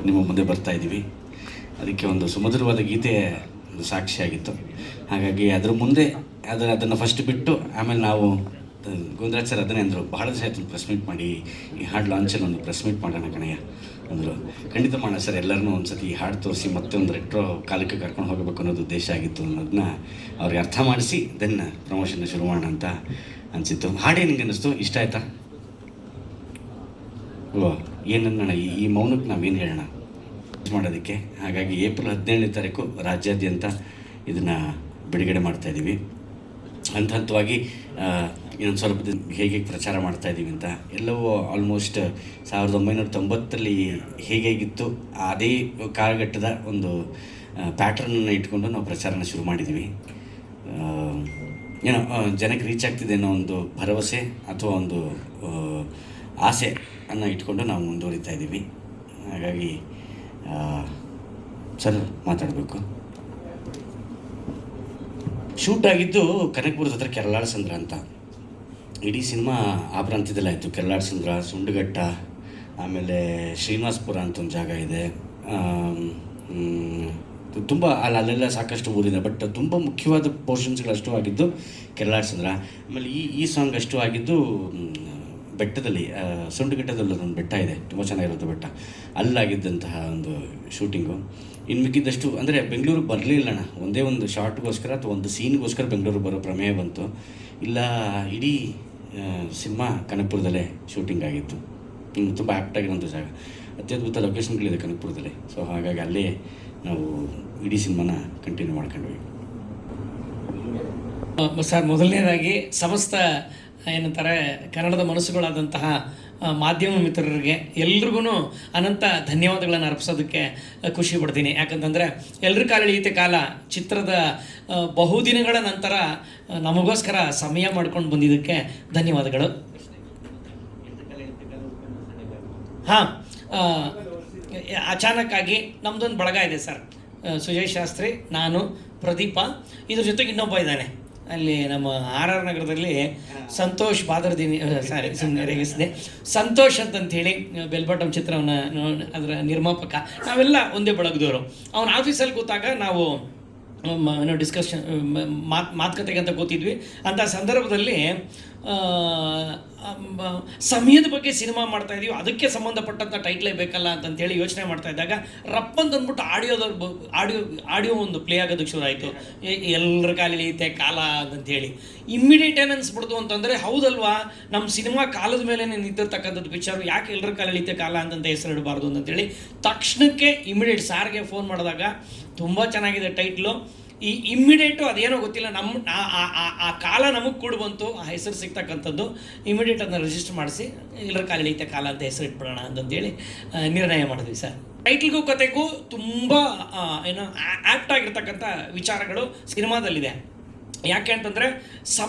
ನಿಮ್ಮ ಮುಂದೆ ಬರ್ತಾ ಇದ್ದೀವಿ. ಅದಕ್ಕೆ ಒಂದು ಸುಮಧುರವಾದ ಗೀತೆ ಒಂದು ಸಾಕ್ಷಿಯಾಗಿತ್ತು. ಹಾಗಾಗಿ ಅದ್ರ ಮುಂದೆ ಅದನ್ನು ಫಸ್ಟ್ ಬಿಟ್ಟು ಆಮೇಲೆ ನಾವು ಗೋವಿಂದರಾಜ್ ಸರ್ ಅದನ್ನೇ ಅಂದರು, ಬಹಳ ದಿವಸ ಆಯ್ತು ಪ್ರೆಸ್ ಮೀಟ್ ಮಾಡಿ, ಈ ಹಾಡು ಲಾಂಚಲ್ಲಿ ಒಂದು ಪ್ರೆಸ್ ಮೀಟ್ ಮಾಡೋಣ ಕಣಯ್ಯ ಅಂದರು. ಖಂಡಿತ ಮಾಡೋಣ ಸರ್, ಎಲ್ಲರನ್ನೂ ಒಂದು ಸತಿ ಈ ಹಾಡು ತೋರಿಸಿ ಮತ್ತೆ ಒಂದು ರೆಟ್ರೋ ಕಾಲಕ್ಕೆ ಕರ್ಕೊಂಡು ಹೋಗಬೇಕು ಅನ್ನೋದು ಉದ್ದೇಶ ಆಗಿತ್ತು ಅನ್ನೋದನ್ನ ಅವ್ರಿಗೆ ಅರ್ಥ ಮಾಡಿಸಿ ದೆನ್ ಪ್ರಮೋಷನ್ನ ಶುರು ಮಾಡೋಣ ಅಂತ ಅನಿಸಿತ್ತು. ಹಾಡೇ ನಿಂಗೆ ಅನ್ನಿಸ್ತು, ಇಷ್ಟ ಆಯ್ತಾ? ಓ ಏನನ್ನ ಈ ಮೌನಕ್ಕೆ ನಾವೇನು ಹೇಳೋಣ ಮಾಡೋದಕ್ಕೆ. ಹಾಗಾಗಿ ಏಪ್ರಿಲ್ 17ನೇ ತಾರೀಕು ರಾಜ್ಯಾದ್ಯಂತ ಇದನ್ನು ಬಿಡುಗಡೆ ಮಾಡ್ತಾಯಿದ್ದೀವಿ. ಹಂತ ಹಂತವಾಗಿ ಇನ್ನೊಂದು ಸ್ವಲ್ಪ ದಿನ ಹೇಗೆ ಪ್ರಚಾರ ಮಾಡ್ತಾಯಿದ್ದೀವಿ ಅಂತ ಎಲ್ಲವೂ ಆಲ್ಮೋಸ್ಟ್ 1990ರಲ್ಲಿ ಹೇಗಿತ್ತು ಅದೇ ಕಾಲಘಟ್ಟದ ಒಂದು ಪ್ಯಾಟ್ರನ್ನ ಇಟ್ಕೊಂಡು ನಾವು ಪ್ರಚಾರನ ಶುರು ಮಾಡಿದ್ದೀವಿ. ಏನೋ ಜನಕ್ಕೆ ರೀಚ್ ಆಗ್ತಿದೆ ಅನ್ನೋ ಒಂದು ಭರವಸೆ ಅಥವಾ ಒಂದು ಆಸೆ ಅನ್ನು ಇಟ್ಕೊಂಡು ನಾವು ಮುಂದುವರಿತಾ ಇದ್ದೀವಿ. ಹಾಗಾಗಿ ಸರ್ ಮಾತಾಡಬೇಕು. ಶೂಟ್ ಆಗಿದ್ದು ಕನಕಪುರದ ಹತ್ರ ಕೆರಳಾಳಸಂದ್ರ ಅಂತ. ಇಡೀ ಸಿನಿಮಾ ಆ ಪ್ರಾಂತ್ಯದಲ್ಲಿ ಆಯಿತು. ಕೆರಳಾಳಸಂದ್ರ, ಸುಂಡಘಟ್ಟ, ಆಮೇಲೆ ಶ್ರೀನಿವಾಸಪುರ ಅಂತ ಒಂದು ಜಾಗ ಇದೆ. ತುಂಬ ಅಲ್ಲೆಲ್ಲ ಸಾಕಷ್ಟು ಊರಿದೆ. ಬಟ್ ತುಂಬ ಮುಖ್ಯವಾದ ಪೋರ್ಷನ್ಸ್ಗಳಷ್ಟು ಆಗಿದ್ದು ಕೆರಳಾಳಸಂದ್ರ. ಆಮೇಲೆ ಈ ಸಾಂಗ್ ಅಷ್ಟು ಆಗಿದ್ದು ಬೆಟ್ಟದಲ್ಲಿ, ಸುಂಡಘಟ್ಟದಲ್ಲಿ ಒಂದು ಬೆಟ್ಟ ಇದೆ, ತುಂಬ ಚೆನ್ನಾಗಿರುತ್ತೆ ಬೆಟ್ಟ, ಅಲ್ಲಾಗಿದ್ದಂತಹ ಒಂದು ಶೂಟಿಂಗು. ಇನ್ನು ಮಿಕ್ಕಿದ್ದಷ್ಟು ಅಂದರೆ ಬೆಂಗಳೂರಿಗೆ ಬರಲಿಲ್ಲಣ್ಣ, ಒಂದೇ ಒಂದು ಶಾರ್ಟ್ಗೋಸ್ಕರ ಅಥವಾ ಒಂದು ಸೀನ್ಗೋಸ್ಕರ ಬೆಂಗಳೂರಿಗೆ ಬರೋ ಪ್ರಮೇಯ ಬಂತು. ಇಲ್ಲ, ಇಡೀ ಸಿನಿಮಾ ಕನಕಪುರದಲ್ಲೇ ಶೂಟಿಂಗ್ ಆಗಿತ್ತು. ತುಂಬ ಆ್ಯಕ್ಟಾಗಿರೋಂಥ ಜಾಗ, ಅತ್ಯದ್ಭುತ ಲೊಕೇಶನ್ಗಳಿದೆ ಕನಕಪುರದಲ್ಲಿ. ಸೊ ಹಾಗಾಗಿ ಅಲ್ಲೇ ನಾವು ಇಡೀ ಸಿನಿಮಾನ ಕಂಟಿನ್ಯೂ ಮಾಡ್ಕೊಂಡ್ವಿ. ಸರ್, ಮೊದಲನೇದಾಗಿ ಸಮಸ್ತ ಏನಂತಾರೆ ಕನ್ನಡದ ಮನಸ್ಸುಗಳಾದಂತಹ ಮಾಧ್ಯಮ ಮಿತ್ರರಿಗೆ ಎಲ್ರಿಗೂ ಅನಂತ ಧನ್ಯವಾದಗಳನ್ನು ಅರ್ಪಿಸೋದಕ್ಕೆ ಖುಷಿ ಪಡ್ತೀನಿ. ಯಾಕಂತಂದರೆ ಎಲ್ಲರ ಕಾಲೆಳೆಯುತ್ತೆ ಕಾಲ ಚಿತ್ರದ ಬಹುದಿನಗಳ ನಂತರ ನಮಗೋಸ್ಕರ ಸಮಯ ಮಾಡ್ಕೊಂಡು ಬಂದಿದ್ದಕ್ಕೆ ಧನ್ಯವಾದಗಳು. ಹಾಂ, ಅಚಾನಕ್ಕಾಗಿ ನಮ್ಮದೊಂದು ಬಳಗ ಇದೆ ಸರ್, ಸುಜಯ್ ಶಾಸ್ತ್ರಿ, ನಾನು, ಪ್ರದೀಪ, ಇದ್ರ ಜೊತೆಗೆ ಇನ್ನೊಬ್ಬ ಇದ್ದಾನೆ ಅಲ್ಲಿ ನಮ್ಮ ಆರ್ ನಗರದಲ್ಲಿ, ಸಂತೋಷ್ ಬಾದರ್ದಿನಿ, ಸಾರಿ ಸುಮ್ಮನೆ ರೇಗಿಸಿದೆ, ಸಂತೋಷ್ ಅಂತಂಥೇಳಿ ಬೆಲ್ಬಾಟಮ್ ಚಿತ್ರವನ್ನು ಅದರ ನಿರ್ಮಾಪಕ. ನಾವೆಲ್ಲ ಒಂದೇ ಬಳಗದವರು. ಅವನ ಆಫೀಸಲ್ಲಿ ಕೂತಾಗ ನಾವು ಡಿಸ್ಕಷನ್ ಮಾತುಕತೆಗೆ ಅಂತ ಕೂತಿದ್ವಿ. ಅಂಥ ಸಂದರ್ಭದಲ್ಲಿ ಸಮಯದ ಬಗ್ಗೆ ಸಿನಿಮಾ ಮಾಡ್ತಾಯಿದ್ದೀವಿ, ಅದಕ್ಕೆ ಸಂಬಂಧಪಟ್ಟಂಥ ಟೈಟ್ಲೇ ಬೇಕಲ್ಲ ಅಂತಂತೇಳಿ ಯೋಚನೆ ಮಾಡ್ತಾ ಇದ್ದಾಗ ರಪ್ಪಂತಂದ್ಬಿಟ್ಟು ಆಡಿಯೋ ಒಂದು ಪ್ಲೇ ಆಗೋದಕ್ಕೆ ಶುರು ಆಯಿತು. ಎಲ್ಲರ ಕಾಲೆಳೆಯುತ್ತೆ ಕಾಲ ಅಂತಂತೇಳಿ ಇಮ್ಮಿಡಿಯೇಟ್ ಏನು ಅನಿಸ್ಬಿಡ್ತು ಅಂತಂದರೆ, ಹೌದಲ್ವಾ, ನಮ್ಮ ಸಿನಿಮಾ ಕಾಲದ ಮೇಲೆ ನಿಂತಿರ್ತಕ್ಕಂಥದ್ದು ಪಿಕ್ಚರು, ಯಾಕೆ ಎಲ್ಲರ ಕಾಲೆಳೆಯುತ್ತೆ ಕಾಲ ಅಂತಂತ ಹೆಸರಿಡಬಾರ್ದು ಅಂತಂತೇಳಿ ತಕ್ಷಣಕ್ಕೆ ಇಮ್ಮಿಡಿಯೇಟ್ ಸಾರ್ಗೆ ಫೋನ್ ಮಾಡಿದಾಗ ತುಂಬ ಚೆನ್ನಾಗಿದೆ ಟೈಟ್ಲು. ಈ ಇಮ್ಮಿಡಿಯೇಟು ಅದೇನೋ ಗೊತ್ತಿಲ್ಲ, ನಮ್ಮ ಆ ಕಾಲ ನಮಗೆ ಕೂಡ ಬಂತು, ಆ ಹೆಸರು ಸಿಗ್ತಕ್ಕಂಥದ್ದು. ಇಮಿಡಿಯೇಟ್ ಅದನ್ನ ರಿಜಿಸ್ಟರ್ ಮಾಡಿಸಿ ಎಲ್ಲರ ಕಾಲೆಳೆಯುತ್ತೆ ಕಾಲ ಅಂತ ಹೆಸರು ಇಟ್ಬಿಡೋಣ ಅಂತಂತೇಳಿ ನಿರ್ಣಯ ಮಾಡಿದ್ವಿ ಸರ್. ಟೈಟ್ಲ್ಗೂ ಕತೆಗೂ ತುಂಬ ಆ್ಯಕ್ಟ್ ಆಗಿರ್ತಕ್ಕಂಥ ವಿಚಾರಗಳು ಸಿನಿಮಾದಲ್ಲಿದೆ. ಯಾಕೆ ಅಂತಂದರೆ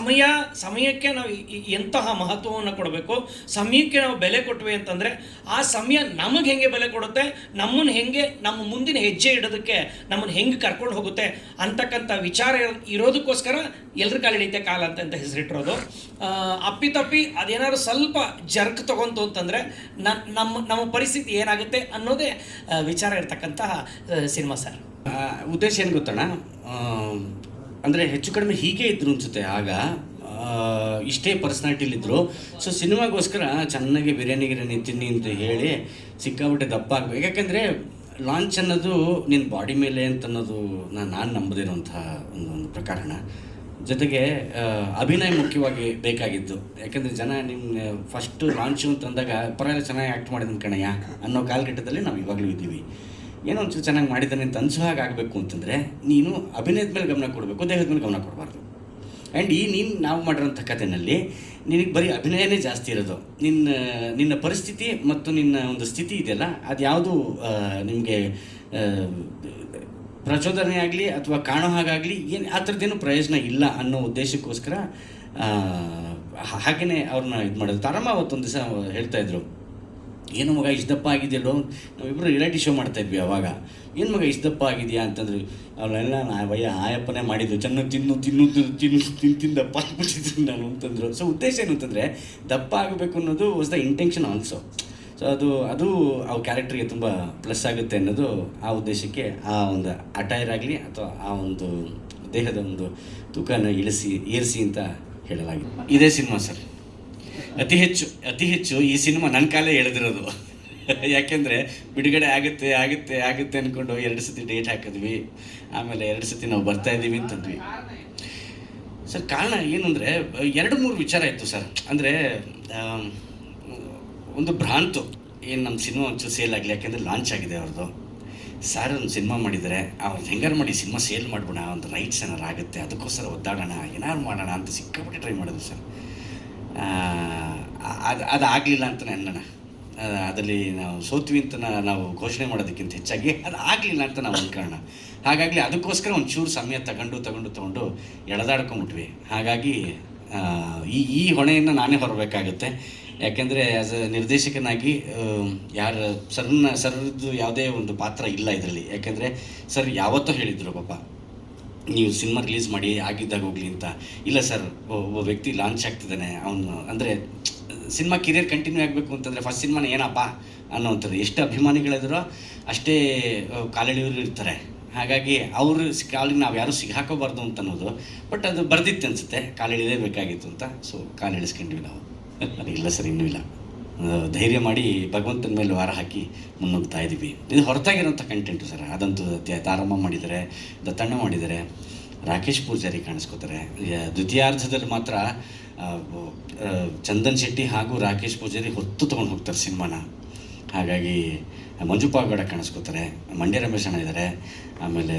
ಸಮಯಕ್ಕೆ ನಾವು ಎಂತಹ ಮಹತ್ವವನ್ನು ಕೊಡಬೇಕು, ಸಮಯಕ್ಕೆ ನಾವು ಬೆಲೆ ಕೊಟ್ವಿ ಅಂತಂದರೆ ಆ ಸಮಯ ನಮಗೆ ಹೆಂಗೆ ಬೆಲೆ ಕೊಡುತ್ತೆ, ನಮ್ಮನ್ನು ಹೆಂಗೆ ನಮ್ಮ ಮುಂದಿನ ಹೆಜ್ಜೆ ಇಡೋದಕ್ಕೆ ನಮ್ಮನ್ನು ಹೆಂಗೆ ಕರ್ಕೊಂಡು ಹೋಗುತ್ತೆ ಅಂತಕ್ಕಂಥ ವಿಚಾರ ಇರೋದಕ್ಕೋಸ್ಕರ ಎಲ್ಲರ ಕಾಲೆಳೆಯುತ್ತೆ ಕಾಲ ಅಂತ ಹೆಸರಿಟ್ಟಿರೋದು. ಅಪ್ಪಿತಪ್ಪಿ ಅದೇನಾದ್ರು ಸ್ವಲ್ಪ ಜರ್ಕ್ ತೊಗೊಂತು ಅಂತಂದರೆ ನಮ್ಮ ಪರಿಸ್ಥಿತಿ ಏನಾಗುತ್ತೆ ಅನ್ನೋದೇ ವಿಚಾರ ಇರ್ತಕ್ಕಂತಹ ಸಿನಿಮಾ ಸರ್. ಉದ್ದೇಶ ಏನು ಗೊತ್ತಣ್ಣ, ಅಂದರೆ ಹೆಚ್ಚು ಕಡಿಮೆ ಹೀಗೆ ಇದ್ರು ಅನಿಸುತ್ತೆ. ಆಗ ಇಷ್ಟೇ ಪರ್ಸ್ನಾಲಿಟಿಲಿದ್ದರು. ಸೊ ಸಿನಿಮಾಗೋಸ್ಕರ ಚೆನ್ನಾಗಿ ಬಿರಿಯಾನಿ ತಿನ್ನಿ ಅಂತ ಹೇಳಿ ಸಿಕ್ಕಾಬಿಟ್ಟೆ ದಪ್ಪ ಆಗಬೇಕು. ಯಾಕೆಂದರೆ ಲಾಂಚ್ ಅನ್ನೋದು ನಿನ್ನ ಬಾಡಿ ಮೇಲೆ ಅಂತ ಅನ್ನೋದು ನಾನು ನಂಬದಿರೋಂಥ ಒಂದು ಪ್ರಕಾರಣ. ಜೊತೆಗೆ ಅಭಿನಯ ಮುಖ್ಯವಾಗಿ ಬೇಕಾಗಿದ್ದು. ಯಾಕೆಂದರೆ ಜನ ನಿಮ್ಮ ಫಸ್ಟು ಲಾಂಚು ಅಂತಂದಾಗ ಪರವಾಗಿಲ್ಲ ಚೆನ್ನಾಗಿ ಆ್ಯಕ್ಟ್ ಮಾಡಿದ ಕಣಯ್ಯ ಅನ್ನೋ ಕಾಲಘಟ್ಟದಲ್ಲಿ ನಾವು ಇವಾಗಲೂ ಇದ್ದೀವಿ. ಏನೋ ಒಂಚೂರು ಚೆನ್ನಾಗಿ ಮಾಡಿದ್ದಾನೆ ಅಂತ ಅನಿಸೋ ಹಾಗೆ ಆಗಬೇಕು ಅಂತಂದರೆ ನೀನು ಅಭಿನಯದ ಮೇಲೆ ಗಮನ ಕೊಡಬೇಕು, ದೇಹದ ಮೇಲೆ ಗಮನ ಕೊಡಬಾರ್ದು. ಆ್ಯಂಡ್ ನಾವು ಮಾಡಿರೋಂಥ ಕಥೆಯಲ್ಲಿ ನಿನಗೆ ಬರೀ ಅಭಿನಯನೇ ಜಾಸ್ತಿ ಇರೋದು. ನಿನ್ನ ಪರಿಸ್ಥಿತಿ ಮತ್ತು ನಿನ್ನ ಒಂದು ಸ್ಥಿತಿ ಇದೆಯಲ್ಲ, ಅದು ಯಾವುದು ನಿಮಗೆ ಪ್ರಚೋದನೆ ಆಗಲಿ ಅಥವಾ ಕಾಣೋ ಹಾಗಾಗಲಿ ಆ ಥರದ್ದೇನು ಪ್ರಯೋಜನ ಇಲ್ಲ ಅನ್ನೋ ಉದ್ದೇಶಕ್ಕೋಸ್ಕರ ಹಾಗೆಯೇ ಅವ್ರನ್ನ ಇದು ಮಾಡೋದು. ತಾರಮ್ಮ ಅವತ್ತೊಂದು ದಿವಸ ಹೇಳ್ತಾಯಿದ್ರು, ಏನು ಮಗ ಇಷ್ಟು ದಪ್ಪ ಆಗಿದೆಯಲ್ಲೋ, ನಾವಿಬ್ಬರು ರಿಯಾಲಿಟಿ ಶೋ ಮಾಡ್ತಾಯಿದ್ವಿ ಅವಾಗ, ಏನು ಮಗ ಇಷ್ಟು ದಪ್ಪ ಆಗಿದೆಯಾ ಅಂತಂದ್ರೆ, ಅವನ್ನೆಲ್ಲ ಆಯಪ್ಪನೇ ಮಾಡಿದ್ದು, ಚೆನ್ನಾಗಿ ತಿನ್ನು ದಪ್ಪ ಆಗಿಬಿಟ್ಟಿದ್ರು ನಾನು ಅಂತಂದರು. ಸೊ ಉದ್ದೇಶ ಏನು ಅಂತಂದರೆ ದಪ್ಪ ಆಗಬೇಕು ಅನ್ನೋದು was the intention also. So ಅದು ಆ ಕ್ಯಾರೆಕ್ಟ್ರಿಗೆ ತುಂಬ ಪ್ಲಸ್ ಆಗುತ್ತೆ ಅನ್ನೋದು ಆ ಉದ್ದೇಶಕ್ಕೆ ಆ ಒಂದು ಅಟೈರ್ ಆಗಲಿ ಅಥವಾ ಆ ಒಂದು ದೇಹದ ಒಂದು ತೂಕನ ಏರಿಸಿ ಅಂತ ಹೇಳಲಾಗಿದೆ. ಇದೇ ಸಿನಿಮಾ ಸರ್ ಅತಿ ಹೆಚ್ಚು ಈ ಸಿನಿಮಾ ನನ್ನ ಕಾಲೇ ಎಳೆದಿರೋದು. ಯಾಕೆಂದರೆ ಬಿಡುಗಡೆ ಆಗುತ್ತೆ ಅಂದ್ಕೊಂಡು 2 ಸತಿ ಡೇಟ್ ಹಾಕಿದ್ವಿ, ಆಮೇಲೆ 2 ಸತಿ ನಾವು ಬರ್ತಾಯಿದ್ದೀವಿ ಅಂತಂದ್ವಿ ಸರ್. ಕಾರಣ ಏನು ಅಂದರೆ 2-3 ವಿಚಾರ ಇತ್ತು ಸರ್. ಅಂದರೆ ಒಂದು ಭ್ರಾಂತು ಏನು ನಮ್ಮ ಸಿನಿಮಾ ಒಂಚೂರು ಸೇಲ್ ಆಗಲಿ, ಯಾಕೆಂದರೆ ಲಾಂಚ್ ಆಗಿದೆ ಅವ್ರದ್ದು. ಸರ್ ಒಂದು ಸಿನಿಮಾ ಮಾಡಿದರೆ ಅವ್ರು ಹೆಂಗಾರು ಮಾಡಿ ಸಿನಿಮಾ ಸೇಲ್ ಮಾಡ್ಬೋಣ, ಒಂದು ರೈಟ್ಸ್ ಏನಾರು ಆಗುತ್ತೆ, ಅದಕ್ಕೋಸ್ಕರ ಒದ್ದಾಡೋಣ, ಏನಾರು ಮಾಡೋಣ ಅಂತ ಸಿಕ್ಕಾಪಟ್ಟೆ ಟ್ರೈ ಮಾಡಿದ್ರು ಸರ್. ಅದು ಆಗಲಿಲ್ಲ ಅಂತ ಅನ್ನೋಣ, ಅದರಲ್ಲಿ ನಾವು ಸೋತ್ವಿ ಅಂತ ನಾವು ಘೋಷಣೆ ಮಾಡೋದಕ್ಕಿಂತ ಹೆಚ್ಚಾಗಿ ಅದು ಆಗಲಿಲ್ಲ ಅಂತ ನಾವು ಅನ್ಕೊಳ್ಳೋಣ. ಹಾಗಾಗಿ ಅದಕ್ಕೋಸ್ಕರ ಒಂಚೂರು ಸಮಯ ತಗೊಂಡು ಎಳೆದಾಡ್ಕೊಂಬಿಟ್ವಿ. ಹಾಗಾಗಿ ಈ ಹೊಣೆಯನ್ನು ನಾನೇ ಹೊರಬೇಕಾಗುತ್ತೆ. ಯಾಕೆಂದರೆ ಆ್ಯಸ್ ಅ ನಿರ್ದೇಶಕನಾಗಿ ಸರ್ದು ಯಾವುದೇ ಒಂದು ಪಾತ್ರ ಇಲ್ಲ ಇದರಲ್ಲಿ. ಯಾಕೆಂದರೆ ಸರ್ ಯಾವತ್ತೂ ಹೇಳಿದರು, ಪಾಪ ನೀವು ಸಿನಿಮಾ ರಿಲೀಸ್ ಮಾಡಿ ಆಗಿದ್ದಾಗ ಹೋಗಲಿ ಅಂತ. ಇಲ್ಲ ಸರ್, ಒಬ್ಬ ವ್ಯಕ್ತಿ ಲಾಂಚ್ ಆಗ್ತಿದ್ದಾನೆ, ಅವನು ಅಂದರೆ ಸಿನಿಮಾ ಕಿರಿಯರ್ ಕಂಟಿನ್ಯೂ ಆಗಬೇಕು ಅಂತಂದರೆ ಫಸ್ಟ್ ಸಿನಿಮಾನ ಏನಪ್ಪ ಅನ್ನೋವಂಥದ್ದು. ಎಷ್ಟು ಅಭಿಮಾನಿಗಳಿದ್ರೋ ಅಷ್ಟೇ ಕಾಲೆಳೆಯೋರು ಇರ್ತಾರೆ. ಹಾಗಾಗಿ ಅವರು ಕಾಲಿಗೆ ನಾವು ಯಾರೂ ಸಿಗಾಕೋಬಾರ್ದು ಅಂತ ಅನ್ನೋದು. ಬಟ್ ಅದು ಬರ್ದಿತ್ತು ಅನಿಸುತ್ತೆ, ಕಾಲೆಳೆಯಲೇಬೇಕಾಗಿತ್ತು ಅಂತ. ಸೊ ಕಾಲೆಳಿಸ್ಕೊಂಡ್ವಿ ನಾವು. ಇಲ್ಲ ಸರ್, ಇನ್ನೂ ಇಲ್ಲ. ಧೈರ್ಯ ಮಾಡಿ ಭಗವಂತನ ಮೇಲೆ ವಾರ ಹಾಕಿ ಮುನ್ನುಗ್ತಾ ಇದ್ದೀವಿ. ಇದು ಹೊರತಾಗಿರೋಂಥ ಕಂಟೆಂಟು ಸರ್. ಅದಂತೂ ತಾರಮ್ಮ ಮಾಡಿದ್ದಾರೆ, ದತ್ತಣ್ಣ ಮಾಡಿದ್ದಾರೆ, ರಾಕೇಶ್ ಪೂಜಾರಿ ಕಾಣಿಸ್ಕೋತಾರೆ. ದ್ವಿತೀಯಾರ್ಧದಲ್ಲಿ ಮಾತ್ರ ಚಂದನ್ ಶೆಟ್ಟಿ ಹಾಗೂ ರಾಕೇಶ್ ಪೂಜಾರಿ ಹೊತ್ತು ತೊಗೊಂಡು ಹೋಗ್ತಾರೆ ಸಿನಿಮಾನ. ಹಾಗಾಗಿ ಮಂಜು ಪಾವಗಡ ಕಾಣಿಸ್ಕೋತಾರೆ, ಮಂಡ್ಯ ರಮೇಶ್ ಅಣ್ಣ ಇದ್ದಾರೆ, ಆಮೇಲೆ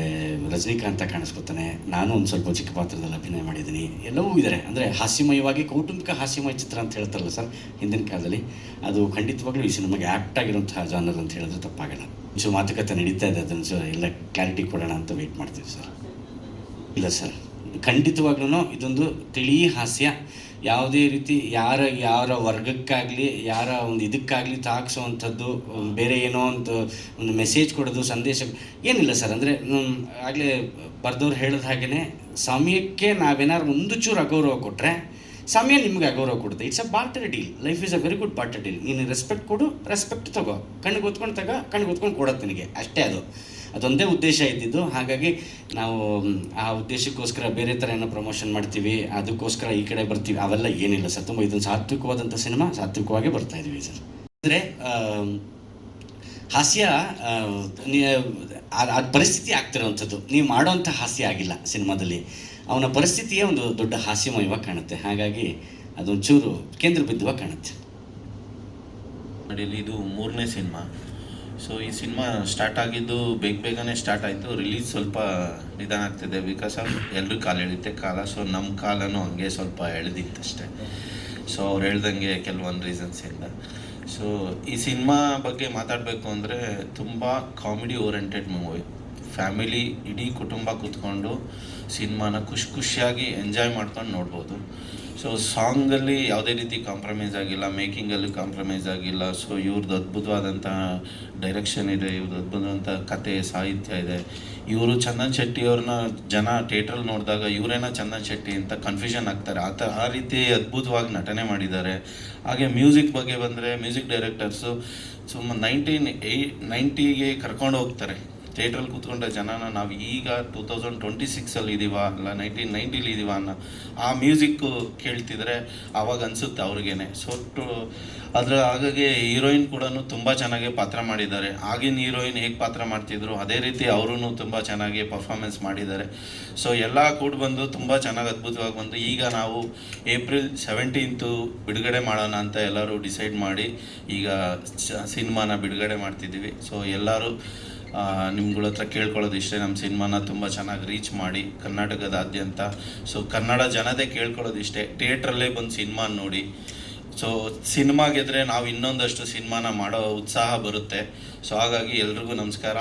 ರಜನಿಕಾಂತ ಕಾಣಿಸ್ಕೋತಾನೆ. ನಾನು ಒಂದು ಸ್ವಲ್ಪ ಚಿಕ್ಕ ಪಾತ್ರದಲ್ಲಿ ಅಭಿನಯ ಮಾಡಿದ್ದೀನಿ. ಎಲ್ಲವೂ ಇದ್ದಾರೆ. ಅಂದರೆ ಹಾಸ್ಯಮಯವಾಗಿ, ಕೌಟುಂಬಿಕ ಹಾಸ್ಯಮಯ ಚಿತ್ರ ಅಂತ ಹೇಳ್ತಾರಲ್ಲ ಸರ್ ಹಿಂದಿನ ಕಾಲದಲ್ಲಿ, ಅದು ಖಂಡಿತವಾಗ್ಲೂ ಈ ಸಿನಿಮಾಗೆ ಆ್ಯಪ್ಟ್ ಆಗಿರೋಂತಹ ಜಾನರ್ ಅಂತ ಹೇಳಿದ್ರೆ ತಪ್ಪಾಗಲ್ಲ. ಸೊ ಮಾತುಕತೆ ನಡೀತಾ ಇದೆ, ಅದನ್ನು ಎಲ್ಲ ಕ್ಲಾರಿಟಿ ಕೊಡೋಣ ಅಂತ ವೆಯ್ಟ್ ಮಾಡ್ತೀವಿ ಸರ್. ಇಲ್ಲ ಸರ್, ಖಂಡಿತವಾಗ್ಲೂ ಇದೊಂದು ತಿಳಿ ಹಾಸ್ಯ. ಯಾವುದೇ ರೀತಿ ಯಾರ ವರ್ಗಕ್ಕಾಗಲಿ ಯಾರ ಒಂದು ಇದಕ್ಕಾಗಲಿ ತಾಗಿಸೋವಂಥದ್ದು, ಬೇರೆ ಏನೋ ಒಂದು ಮೆಸೇಜ್ ಕೊಡೋದು, ಸಂದೇಶ ಏನಿಲ್ಲ ಸರ್. ಅಂದರೆ ಆಗಲೇ ಬರ್ದವ್ರು ಹೇಳಿದ ಹಾಗೆಯೇ ಸಮಯಕ್ಕೆ ನಾವೇನಾದ್ರು ಒಂದು ಚೂರು ಅಗೌರವ ಕೊಟ್ಟರೆ ಸಮಯ ನಿಮಗೆ ಅಗೌರವ ಕೊಡುತ್ತೆ. It's a barter deal. Life is a very good barter deal. ನೀನು ರೆಸ್ಪೆಕ್ಟ್ ಕೊಡು, ರೆಸ್ಪೆಕ್ಟ್ ತಗೋ, ಕಣ್ಣಿಗೆ ಹೊತ್ಕೊಂಡು ಕೊಡತ್ತೆ ನಿನಗೆ, ಅಷ್ಟೇ. ಅದೊಂದೇ ಉದ್ದೇಶ ಇದ್ದಿದ್ದು. ಹಾಗಾಗಿ ನಾವು ಆ ಉದ್ದೇಶಕ್ಕೋಸ್ಕರ ಬೇರೆ ಥರ ಏನೋ ಪ್ರಮೋಷನ್ ಮಾಡ್ತೀವಿ, ಅದಕ್ಕೋಸ್ಕರ ಈ ಕಡೆ ಬರ್ತೀವಿ, ಅವೆಲ್ಲ ಏನಿಲ್ಲ ಸರ್. ತುಂಬ ಇದೊಂದು ಸಾತ್ವಿಕವಾದಂಥ ಸಿನಿಮಾ, ಸಾತ್ವಿಕವಾಗಿ ಬರ್ತಾಯಿದ್ದೀವಿ ಸರ್. ಅಂದರೆ ಹಾಸ್ಯ ಆ ಪರಿಸ್ಥಿತಿ ಆಗ್ತಿರೋವಂಥದ್ದು, ನೀವು ಮಾಡೋವಂಥ ಹಾಸ್ಯ ಆಗಿಲ್ಲ ಸಿನಿಮಾದಲ್ಲಿ. ಅವನ ಪರಿಸ್ಥಿತಿಯೇ ಒಂದು ದೊಡ್ಡ ಹಾಸ್ಯಮಯವಾಗಿ ಕಾಣುತ್ತೆ. ಹಾಗಾಗಿ ಅದೊಂಚೂರು ಕೇಂದ್ರ ಬಿದ್ದುವಾಗಿ ಕಾಣುತ್ತೆ. ಇದು 3ನೇ ಸಿನಿಮಾ. ಸೊ ಈ ಸಿನಿಮಾ ಸ್ಟಾರ್ಟ್ ಆಗಿದ್ದು ಬೇಗನೆ ಸ್ಟಾರ್ಟ್ ಆಯಿತು. ರಿಲೀಸ್ ಸ್ವಲ್ಪ ನಿಧಾನ ಆಗ್ತಿದೆ ಬಿಕಾಸ್ ಆಫ್ ಎಲ್ಲರೂ ಕಾಲು ಎಳಿತೆ ಕಾಲ. ಸೊ ನಮ್ಮ ಕಾಲನೂ ಹಂಗೆ ಸ್ವಲ್ಪ ಎಳೆದಿತ್ತಷ್ಟೆ. ಸೊ ಅವ್ರು ಹೇಳ್ದಂಗೆ ಕೆಲವೊಂದು ರೀಸನ್ಸಿಂದ. ಸೊ ಈ ಸಿನಿಮಾ ಬಗ್ಗೆ ಮಾತಾಡಬೇಕು ಅಂದರೆ ತುಂಬ ಕಾಮಿಡಿ ಓರಿಯೆಂಟೆಡ್ ಮೂವಿ. ಫ್ಯಾಮಿಲಿ ಇಡೀ ಕುಟುಂಬ ಕೂತ್ಕೊಂಡು ಸಿನಿಮಾನ ಖುಷಿಯಾಗಿ ಎಂಜಾಯ್ ಮಾಡ್ಕೊಂಡು ನೋಡ್ಬೋದು. ಸೊ ಸಾಂಗಲ್ಲಿ ಯಾವುದೇ ರೀತಿ ಕಾಂಪ್ರಮೈಸ್ ಆಗಿಲ್ಲ, ಮೇಕಿಂಗಲ್ಲಿ ಕಾಂಪ್ರಮೈಸ್ ಆಗಿಲ್ಲ. ಸೊ ಇವ್ರದ್ದು ಅದ್ಭುತವಾದಂಥ ಡೈರೆಕ್ಷನ್ ಇದೆ, ಇವ್ರದ್ದು ಅದ್ಭುತವಾದಂಥ ಕತೆ ಸಾಹಿತ್ಯ ಇದೆ. ಇವರು ಚಂದನ್ ಶೆಟ್ಟಿ ಅವ್ರನ್ನ ಜನ ಥಿಯೇಟ್ರಲ್ಲಿ ನೋಡಿದಾಗ ಇವರೇನ ಚಂದನ್ ಶೆಟ್ಟಿ ಅಂತ ಕನ್ಫ್ಯೂಷನ್ ಆಗ್ತಾರೆ. ಆ ರೀತಿ ಅದ್ಭುತವಾಗಿ ನಟನೆ ಮಾಡಿದ್ದಾರೆ. ಹಾಗೆ ಮ್ಯೂಸಿಕ್ ಬಗ್ಗೆ ಬಂದರೆ ಮ್ಯೂಸಿಕ್ ಡೈರೆಕ್ಟರ್ಸು ಸುಮ್ಮನೆ 1990ಗೆ ಕರ್ಕೊಂಡು ಹೋಗ್ತಾರೆ. ಥಿಯೇಟ್ರಲ್ಲಿ ಕೂತ್ಕೊಂಡ ಜನನ ನಾವು ಈಗ 2026 ಇದ್ದೀವ, ಅಲ್ಲ 1990 ಇದ್ದೀವ ಅನ್ನೋ ಆ ಮ್ಯೂಸಿಕ್ಕು ಕೇಳ್ತಿದ್ರೆ ಆವಾಗ ಅನಿಸುತ್ತೆ ಅವ್ರಿಗೇನೆ. ಹಾಗಾಗಿ ಹೀರೋಯಿನ್ ಕೂಡ ತುಂಬ ಚೆನ್ನಾಗಿ ಪಾತ್ರ ಮಾಡಿದ್ದಾರೆ. ಆಗಿನ ಹೀರೋಯಿನ್ ಹೇಗೆ ಪಾತ್ರ ಮಾಡ್ತಿದ್ರು ಅದೇ ರೀತಿ ಅವರು ತುಂಬ ಚೆನ್ನಾಗಿ ಪರ್ಫಾರ್ಮೆನ್ಸ್ ಮಾಡಿದ್ದಾರೆ. ಸೊ ಎಲ್ಲ ಕೂಡ ಬಂದು ತುಂಬ ಚೆನ್ನಾಗಿ ಅದ್ಭುತವಾಗಿ ಬಂದು ಈಗ ನಾವು ಏಪ್ರಿಲ್ 17 ಬಿಡುಗಡೆ ಮಾಡೋಣ ಅಂತ ಎಲ್ಲರೂ ಡಿಸೈಡ್ ಮಾಡಿ ಈಗ ಸಿನಿಮಾನ ಬಿಡುಗಡೆ ಮಾಡ್ತಿದ್ದೀವಿ. ಸೊ ಎಲ್ಲರೂ ನಿಮ್ಗಳ ಹತ್ರ ಕೇಳ್ಕೊಳ್ಳೋದು ಇಷ್ಟೇ, ನಮ್ಮ ಸಿನಿಮಾನ ತುಂಬ ಚೆನ್ನಾಗಿ ರೀಚ್ ಮಾಡಿ ಕರ್ನಾಟಕದಾದ್ಯಂತ. ಸೊ ಕನ್ನಡ ಜನತೆ ಕೇಳ್ಕೊಳ್ಳೋದು ಇಷ್ಟೇ, ಥಿಯೇಟ್ರಲ್ಲೇ ಬಂದು ಸಿನಿಮಾ ನೋಡಿ. ಸೊ ಸಿನಿಮಾ ಗೆದ್ರೆ ನಾವು ಇನ್ನೊಂದಷ್ಟು ಸಿನಿಮಾನ ಮಾಡೋ ಉತ್ಸಾಹ ಬರುತ್ತೆ. ಸೊ ಹಾಗಾಗಿ ಎಲ್ರಿಗೂ ನಮಸ್ಕಾರ.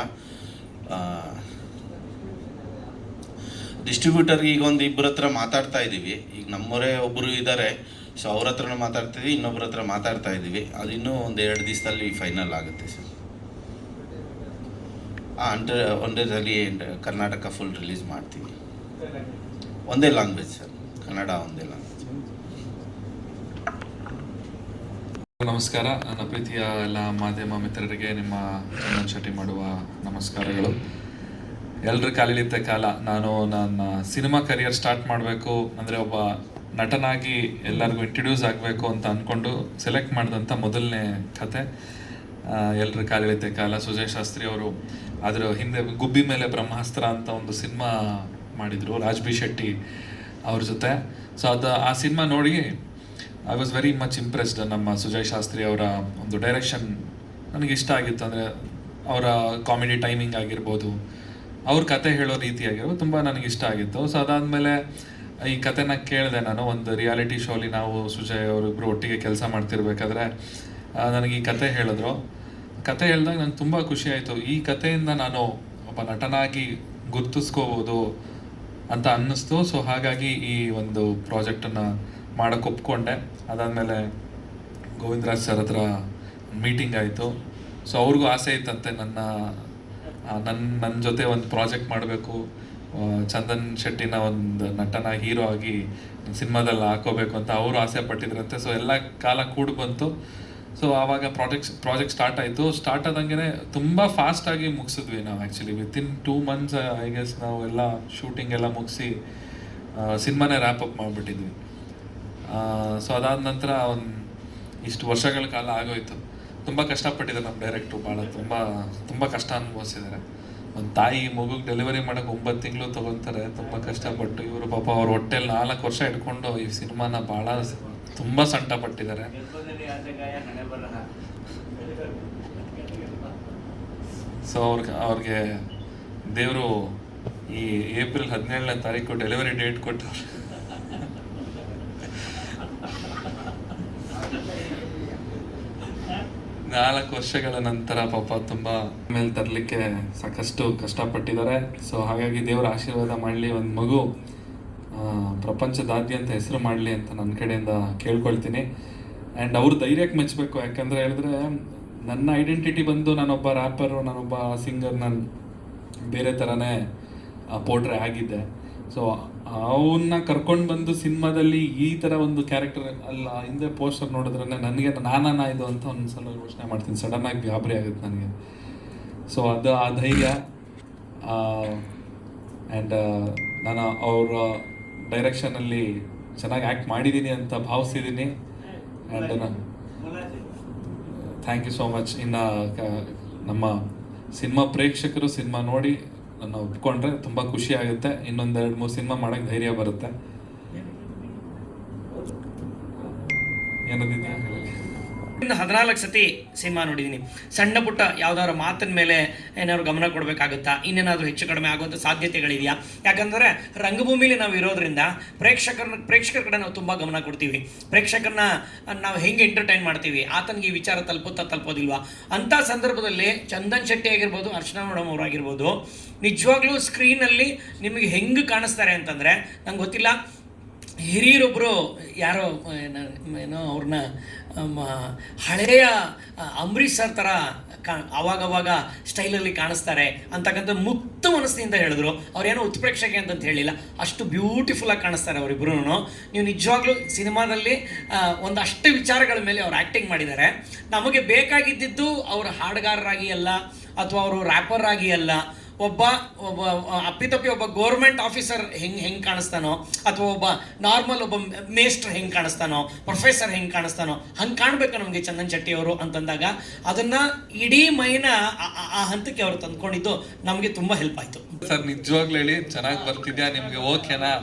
ಡಿಸ್ಟ್ರಿಬ್ಯೂಟರ್ಗೆ ಈಗ ಒಂದು ಇಬ್ಬರ ಹತ್ರ ಮಾತಾಡ್ತಾ ಇದ್ದೀವಿ. ಈಗ ನಮ್ಮವರೇ ಒಬ್ಬರು ಇದ್ದಾರೆ. ಸೊ ಅವ್ರ ಹತ್ರನೂ ಮಾತಾಡ್ತಿದ್ವಿ, ಇನ್ನೊಬ್ಬರ ಹತ್ರ ಮಾತಾಡ್ತಾ ಇದ್ದೀವಿ. ಅದಿನ್ನೂ ಒಂದು 2 ದಿವಸದಲ್ಲಿ ಫೈನಲ್ ಆಗುತ್ತೆ ಸರ್. ಒಂದೇದಲ್ಲಿ ಕರ್ನಾಟಕ ಫುಲ್ ರಿಲೀಸ್ ಮಾಡ್ತೀವಿ. ಒಂದೇ ಲ್ಯಾಂಗ್ವೇಜ್ ಸರ್, ಕನ್ನಡ ಒಂದೇ ಲ್ಯಾಂಗ್ವೇಜ್. ನಮಸ್ಕಾರ. ನನ್ನ ಪ್ರೀತಿಯ ಎಲ್ಲ ಮಾಧ್ಯಮ ಮಿತ್ರರಿಗೆ ನಿಮ್ಮ ಚಂದನ್ ಶೆಟ್ಟಿ ಮಾಡುವ ನಮಸ್ಕಾರಗಳು. ಎಲ್ಲರ ಕಾಲಿಳಿತ ಕಾಲ. ನಾನು ನನ್ನ ಸಿನಿಮಾ ಕರಿಯರ್ ಸ್ಟಾರ್ಟ್ ಮಾಡಬೇಕು ಅಂದರೆ ಒಬ್ಬ ನಟನಾಗಿ ಎಲ್ಲರಿಗೂ ಇಂಟ್ರಡ್ಯೂಸ್ ಆಗಬೇಕು ಅಂತ ಅಂದ್ಕೊಂಡು ಸೆಲೆಕ್ಟ್ ಮಾಡಿದಂಥ ಮೊದಲನೇ ಕತೆ ಎಲ್ಲರ ಕಾಲಿಳಿತ ಕಾಲ. ಸುಜಯ್ ಶಾಸ್ತ್ರಿ ಅವರು ಅದರ ಹಿಂದೆ ಗುಬ್ಬಿ ಮೇಲೆ ಬ್ರಹ್ಮಾಸ್ತ್ರ ಅಂತ ಒಂದು ಸಿನಿಮಾ ಮಾಡಿದರು ರಾಜ್ ಬಿ ಶೆಟ್ಟಿ ಅವ್ರ ಜೊತೆ. ಸೊ ಆ ಸಿನಿಮಾ ನೋಡಿ I was very much impressed. ನಮ್ಮ ಸುಜಯ್ ಶಾಸ್ತ್ರಿ ಅವರ ಒಂದು ಡೈರೆಕ್ಷನ್ ನನಗೆ ಇಷ್ಟ ಆಗಿತ್ತು. ಅಂದರೆ ಅವರ ಕಾಮಿಡಿ ಟೈಮಿಂಗ್ ಆಗಿರ್ಬೋದು, ಅವ್ರ ಕತೆ ಹೇಳೋ ರೀತಿ ಆಗಿರ್ಬೋದು ತುಂಬ ನನಗೆ ಇಷ್ಟ ಆಗಿತ್ತು. ಸೊ ಅದಾದಮೇಲೆ ಈ ಕತೆನ ಕೇಳಿದೆ ನಾನು. ಒಂದು ರಿಯಾಲಿಟಿ ಶೋಲಿ ನಾವು ಸುಜಯ್ ಅವರಿಬ್ಬರು ಒಟ್ಟಿಗೆ ಕೆಲಸ ಮಾಡ್ತಿರ್ಬೇಕಾದ್ರೆ ನನಗೆ ಈ ಕತೆ ಹೇಳಿದ್ರು. ಕತೆ ಹೇಳಿದಾಗ ನಂಗೆ ತುಂಬ ಖುಷಿ ಆಯಿತು. ಈ ಕತೆಯಿಂದ ನಾನು ಒಬ್ಬ ನಟನಾಗಿ ಗುರ್ತಿಸ್ಕೋಬೋದು ಅಂತ ಅನ್ನಿಸ್ತು. ಸೊ ಹಾಗಾಗಿ ಈ ಒಂದು ಪ್ರಾಜೆಕ್ಟನ್ನು ಮಾಡೋಕ್ಕೆ ಒಪ್ಕೊಂಡೆ. ಅದಾದಮೇಲೆ ಗೋವಿಂದರಾಜ್ ಸರ್ ಹತ್ರ ಮೀಟಿಂಗ್ ಆಯಿತು. ಸೊ ಅವ್ರಿಗೂ ಆಸೆ ಇತ್ತಂತೆ ನನ್ನ ಜೊತೆ ಒಂದು ಪ್ರಾಜೆಕ್ಟ್ ಮಾಡಬೇಕು, ಚಂದನ್ ಶೆಟ್ಟಿನ ಒಂದು ನಟನ ಹೀರೋ ಆಗಿ ಸಿನಿಮಾದಲ್ಲಿ ಹಾಕೋಬೇಕು ಅಂತ ಅವರು ಆಸೆ ಪಟ್ಟಿದ್ರಂತೆ. ಸೊ ಎಲ್ಲ ಕಾಲ ಕೂಡಿ ಬಂತು. ಸೊ ಆವಾಗ ಪ್ರಾಜೆಕ್ಟ್ ಸ್ಟಾರ್ಟ್ ಆಯಿತು. ಸ್ಟಾರ್ಟ್ ಆದಂಗೆ ತುಂಬ ಫಾಸ್ಟಾಗಿ ಮುಗಿಸಿದ್ವಿ ನಾವು. Actually within 2 months I guess ನಾವು ಎಲ್ಲ ಶೂಟಿಂಗ್ ಎಲ್ಲ ಮುಗಿಸಿ ಸಿನಿಮಾನೇ ರ್ಯಾಪ್ ಅಪ್ ಮಾಡಿಬಿಟ್ಟಿದ್ವಿ. ಸೊ ಅದಾದ ನಂತರ ಇಷ್ಟು ವರ್ಷಗಳ ಕಾಲ ಆಗೋಯ್ತು. ತುಂಬ ಕಷ್ಟಪಟ್ಟಿದ್ದಾರೆ ನಮ್ಮ ಡೈರೆಕ್ಟ್ರು. ಭಾಳ ತುಂಬ ಕಷ್ಟ ಅನುಭವಿಸಿದ್ದಾರೆ. ಒಂದು ತಾಯಿ ಮಗುಗೆ ಡೆಲಿವರಿ ಮಾಡೋಕ್ಕೆ 9 ತಿಂಗಳು ತೊಗೊತಾರೆ. ತುಂಬ ಕಷ್ಟಪಟ್ಟು ಇವರು ಪಾಪ ಅವ್ರ ಹೊಟ್ಟೆಲಿ 4 ವರ್ಷ ಇಟ್ಕೊಂಡು ಈ ಸಿನಿಮಾನ ಭಾಳ ತುಂಬ ಸಂಟ ಪಟ್ಟಿದ್ದಾರೆ. ಸೊ ಅವ್ರಿಗೆ ದೇವರು ಈ ಏಪ್ರಿಲ್ 17ನೇ ತಾರೀಕು ಡೆಲಿವರಿ ಡೇಟ್ ಕೊಟ್ಟವ್ರು. ನಾಲ್ಕು ವರ್ಷಗಳ ನಂತರ ಪಾಪ ತುಂಬ ಮೇಲೆ ತರಲಿಕ್ಕೆ ಸಾಕಷ್ಟು ಕಷ್ಟಪಟ್ಟಿದ್ದಾರೆ. ಸೊ ಹಾಗಾಗಿ ದೇವರ ಆಶೀರ್ವಾದ ಮಾಡಲಿ, ಒಂದು ಮಗು ಪ್ರಪಂಚದಾದ್ಯಂತ ಹೆಸರು ಮಾಡಲಿ ಅಂತ ನನ್ನ ಕಡೆಯಿಂದ ಕೇಳ್ಕೊಳ್ತೀನಿ. ಆ್ಯಂಡ್ ಅವ್ರ ಧೈರ್ಯಕ್ಕೆ ಮೆಚ್ಚಬೇಕು. ಯಾಕಂದರೆ ಹೇಳಿದ್ರೆ ನನ್ನ ಐಡೆಂಟಿಟಿ ಬಂದು ನಾನೊಬ್ಬ ರ್ಯಾಪರು, ನಾನೊಬ್ಬ ಸಿಂಗರ್, ನಾನು ಬೇರೆ ಥರನೇ ಪೋರ್ಟ್ರೇ ಆಗಿದ್ದೆ. ಸೊ ಅವನ್ನ ಕರ್ಕೊಂಡು ಬಂದು ಸಿನಿಮಾದಲ್ಲಿ ಈ ಥರ ಒಂದು ಕ್ಯಾರೆಕ್ಟರ್ ಅಲ್ಲ, ಹಿಂದೆ ಪೋಸ್ಟರ್ ನೋಡಿದ್ರೆ ನನಗೆ ನಾನಾ ಇದು ಅಂತ ಒಂದು ಸಲ ಯೋಚನೆ ಮಾಡ್ತೀನಿ. ಸಡನ್ನಾಗಿ ಗಾಬರಿ ಆಗುತ್ತೆ ನನಗೆ. ಸೊ ಅದು ಆ ಧೈರ್ಯ. ಆ್ಯಂಡ್ ನಾನು ಅವರ ಡೈರೆಕ್ಷನಲ್ಲಿ ಚೆನ್ನಾಗಿ ಆ್ಯಕ್ಟ್ ಮಾಡಿದ್ದೀನಿ ಅಂತ ಭಾವಿಸಿದ್ದೀನಿ. ಆ್ಯಂಡ್ ನಾನು ಥ್ಯಾಂಕ್ ಯು ಸೋ ಮಚ್. ಇನ್ನು ನಮ್ಮ ಸಿನಿಮಾ ಪ್ರೇಕ್ಷಕರು ಸಿನಿಮಾ ನೋಡಿ ನನ್ನ ಒಪ್ಕೊಂಡ್ರೆ ತುಂಬ ಖುಷಿ ಆಗುತ್ತೆ. ಇನ್ನೊಂದು 2-3 ಸಿನಿಮಾ ಮಾಡೋಕ್ಕೆ ಧೈರ್ಯ ಬರುತ್ತೆ. ಏನದಿದೆ 14 ಸತಿ ಸಿನಿಮಾ ನೋಡಿದ್ದೀನಿ. ಸಣ್ಣ ಪುಟ್ಟ ಯಾವ್ದಾದ್ರು ಮಾತಿನ ಮೇಲೆ ಏನಾದ್ರು ಗಮನ ಕೊಡಬೇಕಾಗುತ್ತಾ, ಇನ್ನೇನಾದರೂ ಹೆಚ್ಚು ಕಡಿಮೆ ಆಗುವಂಥ ಸಾಧ್ಯತೆಗಳಿದೆಯಾ? ಯಾಕಂದರೆ ರಂಗಭೂಮಿಲಿ ನಾವು ಇರೋದ್ರಿಂದ ಪ್ರೇಕ್ಷಕರ ಕಡೆ ನಾವು ತುಂಬ ಗಮನ ಕೊಡ್ತೀವಿ. ಪ್ರೇಕ್ಷಕರನ್ನ ನಾವು ಹೆಂಗೆ ಎಂಟರ್ಟೈನ್ ಮಾಡ್ತೀವಿ, ಆತನಿಗೆ ಈ ವಿಚಾರ ತಲುಪೋದಿಲ್ವಾ ಅಂಥ ಸಂದರ್ಭದಲ್ಲಿ ಚಂದನ್ ಶೆಟ್ಟಿ ಆಗಿರ್ಬೋದು, ಅರ್ಚನಾ ಮೇಡಮ್ ಅವರಾಗಿರ್ಬೋದು, ನಿಜವಾಗ್ಲೂ ಸ್ಕ್ರೀನಲ್ಲಿ ನಿಮಗೆ ಹೆಂಗೆ ಕಾಣಿಸ್ತಾರೆ ಅಂತಂದರೆ ನಂಗೆ ಗೊತ್ತಿಲ್ಲ. ಹಿರಿಯರೊಬ್ಬರು ಯಾರೋ ಏನೋ ಅವ್ರನ್ನ ಹಳೆಯ ಅಂಬರೀಷ್ ಸರ್ ಥರ ಅವಾಗವಾಗ ಸ್ಟೈಲಲ್ಲಿ ಕಾಣಿಸ್ತಾರೆ ಅಂತಕ್ಕಂಥ ಮುಕ್ತ ಮನಸ್ಸಿನಿಂದ ಹೇಳಿದ್ರು. ಅವ್ರೇನೋ ಉತ್ಪ್ರೇಕ್ಷಕೆ ಅಂತಂತ ಹೇಳಿಲ್ಲ, ಅಷ್ಟು ಬ್ಯೂಟಿಫುಲ್ಲಾಗಿ ಕಾಣಿಸ್ತಾರೆ ಅವರಿಬ್ಬರೂ. ನೀವು ನಿಜವಾಗ್ಲೂ ಸಿನಿಮಾದಲ್ಲಿ ಒಂದಷ್ಟು ವಿಚಾರಗಳ ಮೇಲೆ ಅವ್ರು ಆ್ಯಕ್ಟಿಂಗ್ ಮಾಡಿದ್ದಾರೆ. ನಮಗೆ ಬೇಕಾಗಿದ್ದಿದ್ದು ಅವರು ಹಾಡುಗಾರರಾಗಿ ಅಲ್ಲ, ಅಥವಾ ಅವರು ರ್ಯಾಪರ್ ಆಗಿ ಅಲ್ಲ, ಒಬ್ಬ ಅಪ್ಪಿತಪ್ಪಿ ಒಬ್ಬ ಗೌರ್ಮೆಂಟ್ ಆಫೀಸರ್ ಹೆಂಗೆ ಕಾಣಿಸ್ತಾನೋ, ಅಥವಾ ಒಬ್ಬ ನಾರ್ಮಲ್ ಒಬ್ಬ ಮೇಸ್ಟ್ರ್ ಹೆಂಗೆ ಕಾಣಿಸ್ತಾನೋ, ಪ್ರೊಫೆಸರ್ ಹೆಂಗೆ ಕಾಣಿಸ್ತಾನೋ ಹಂಗೆ ಕಾಣಬೇಕು ನಮಗೆ ಚಂದನ್ ಶೆಟ್ಟಿ ಅವರು ಅಂತಂದಾಗ ಅದನ್ನು ಇಡೀ ಮೈನ ಆ ಹಂತಕ್ಕೆ ಅವರು ತಂದ್ಕೊಂಡಿದ್ದು ನಮಗೆ ತುಂಬ ಹೆಲ್ಪ್ ಆಯಿತು. ಸರ್ ನಿಜವಾಗ್ಲೂ ಹೇಳಿ, ಚೆನ್ನಾಗಿ ಬರ್ತಿದ್ಯಾ, ನಿಮಗೆ